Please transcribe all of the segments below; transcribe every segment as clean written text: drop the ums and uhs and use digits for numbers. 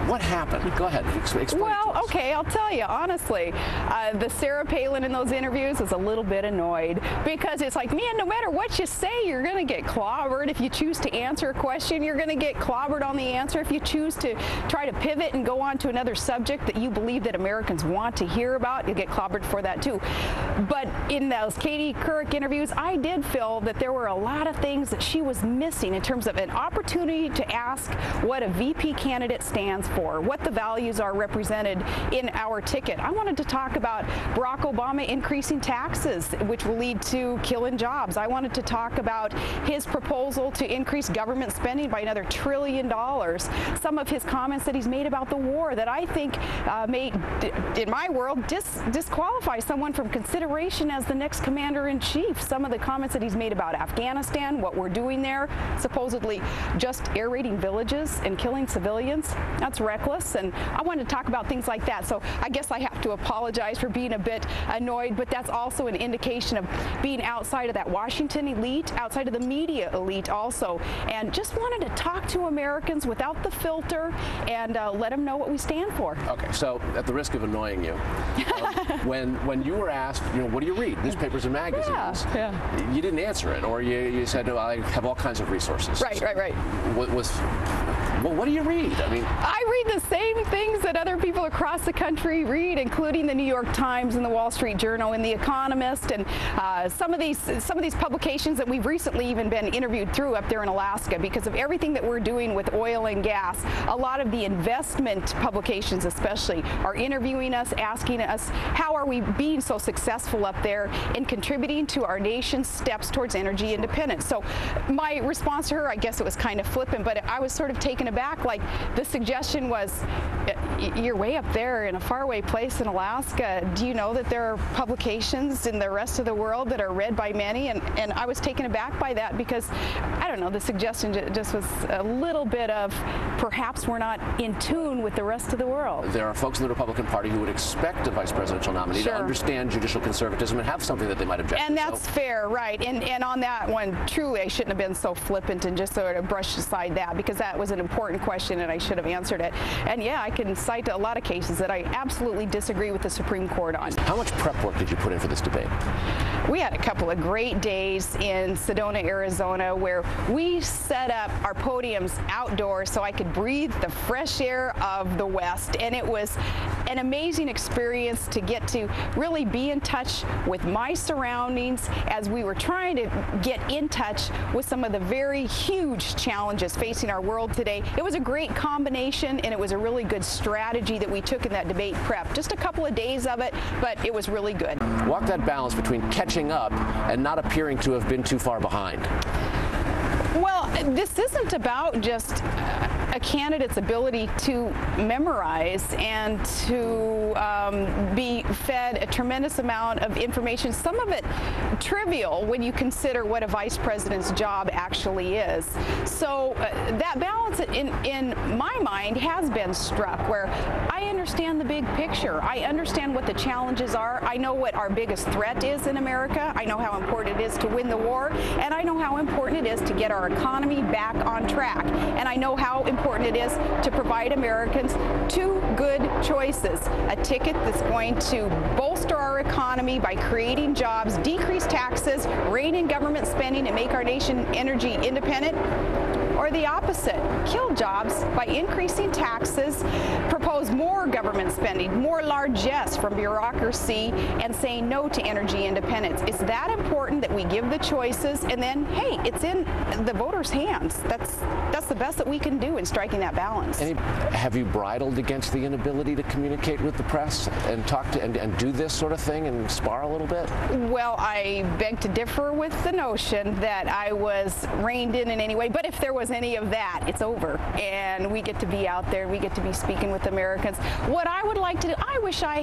What happened? Go ahead, explain. Well, okay, I'll tell you, honestly, the Sarah Palin in those interviews was a little bit annoyed because it's like, man, no matter what you say, you're going to get clobbered. If you choose to answer a question, you're going to get clobbered on the answer. If you choose to try to pivot and go on to another subject that you believe that Americans want to hear about, you'll get clobbered for that too. But in those Katie Couric interviews, I did feel that there were a lot of things that she was missing in terms of an opportunity to ask what a VP candidate stands for, what the values are represented in our ticket. I wanted to talk about Barack Obama increasing taxes, which will lead to killing jobs. I wanted to talk about his proposal to increase government spending by another $1 trillion. Some of his comments that he's made about the war that I think may, in my world, disqualify someone from consideration as the next commander-in-chief. Some of the comments that he's made about Afghanistan, what we're doing there, supposedly just air raiding villages and killing civilians, that's reckless. And I wanted to talk about things like that. So I guess I have to apologize for being a bit annoyed, but that's also an indication of being outside of that Washington elite, outside of the media elite also, and just wanted to talk to Americans without the filter and let them know what we stand for. Okay, so at the risk of annoying you, when you were asked, what do you read, newspapers and magazines, you didn't answer it, or you said, no, I have all kinds of resources. Right. What do you read? I mean, I read the same things that other people across the country read, including the New York Times and the Wall Street Journal and the Economist, and some of these publications that we've recently even been interviewed through up there in Alaska because of everything that we're doing with oil and gas. A lot of the investment publications especially are interviewing us, asking us, how are we being so successful up there in contributing to our nation's steps towards energy independence? So my response to her, I guess it was kind of flippant, but I was sort of taken aback. Like, the suggestion was, you're way up there in a faraway place in Alaska. Do you know that there are publications in the rest of the world that are read by many? And I was taken aback by that because, I don't know, the suggestion just was a little bit of perhaps we're not in tune with the rest of the world. There are folks in the Republican Party who would expect a vice presidential nominee to understand judicial conservatism and have something that they might object to. And that's fair, right. And on that one, truly, I shouldn't have been so flippant and just sort of brushed aside that, because that was an important question and I should have answered it. And yeah, I can cite a lot of cases that I absolutely disagree with the Supreme Court on. How much prep work did you put in for this debate? We had a couple of great days in Sedona, Arizona, where we set up our podiums outdoors so I could breathe the fresh air of the West. And it was an amazing experience to get to really be in touch with my surroundings as we were trying to get in touch with some of the very huge challenges facing our world today. It was a great combination, and it was a really good strategy that we took in that debate prep. Just a couple of days of it, but it was really good. Walk that balance between catching up and not appearing to have been too far behind. Well, this isn't about just a candidate's ability to memorize and to be fed a tremendous amount of information, some of it trivial when you consider what a vice president's job actually is. So that balance in my mind has been struck, where I understand the big picture. I understand what the challenges are. I know what our biggest threat is in America. I know how important it is to win the war, and I know how important it is to get our economy back on track. And I know how important it is to provide Americans two good choices: a ticket that's going to bolster our economy by creating jobs, decrease taxes, rein in government spending, and make our nation energy independent, or the opposite, kill jobs by increasing taxes, propose more government spending, more largesse from bureaucracy, and saying no to energy independence. It's that important that we give the choices, and then, hey, it's in the voters' hands. That's the best that we can do in striking that balance. Have you bridled against the inability to communicate with the press and talk to and do this sort of thing and spar a little bit? Well, I beg to differ with the notion that I was reined in any way, but if there was any of that, it's over, and we get to be out there, we get to be speaking with Americans. Americans. What I would like to do, I wish I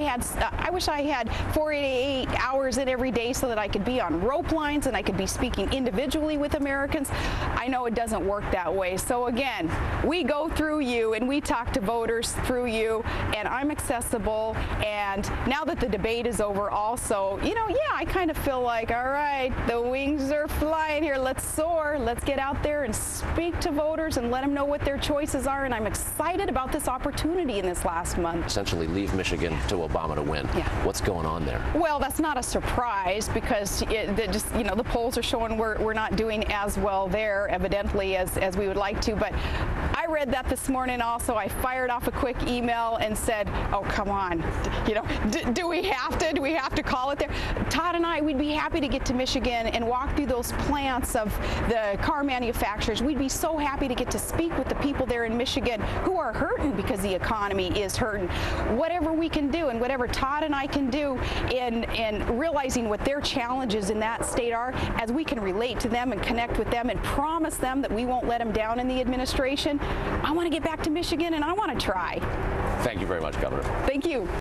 had 48 hours in every day so that I could be on rope lines and I could be speaking individually with Americans. I know it doesn't work that way. So again, we go through you and we talk to voters through you, and I'm accessible. And now that the debate is over also, yeah, I kind of feel like, all right, the wings are flying here. Let's soar. Let's get out there and speak to voters and let them know what their choices are. And I'm excited about this opportunity in this last month. Essentially leave Michigan to Obama to win. Yeah. What's going on there? Well, that's not a surprise because the polls are showing we're not doing as well there, evidently, as we would like to. But I read that this morning also. I fired off a quick email and said, oh, come on. Do we have to? Do we have to call it there? Todd and I, we'd be happy to get to Michigan and walk through those plants of the car manufacturers. We'd be so happy to get to speak with the people there in Michigan who are hurting because the economy is hurting. Whatever we can do and whatever Todd and I can do in realizing what their challenges in that state are, as we can relate to them and connect with them and promise them that we won't let them down in the administration. I want to get back to Michigan and I want to try. Thank you very much, Governor. Thank you.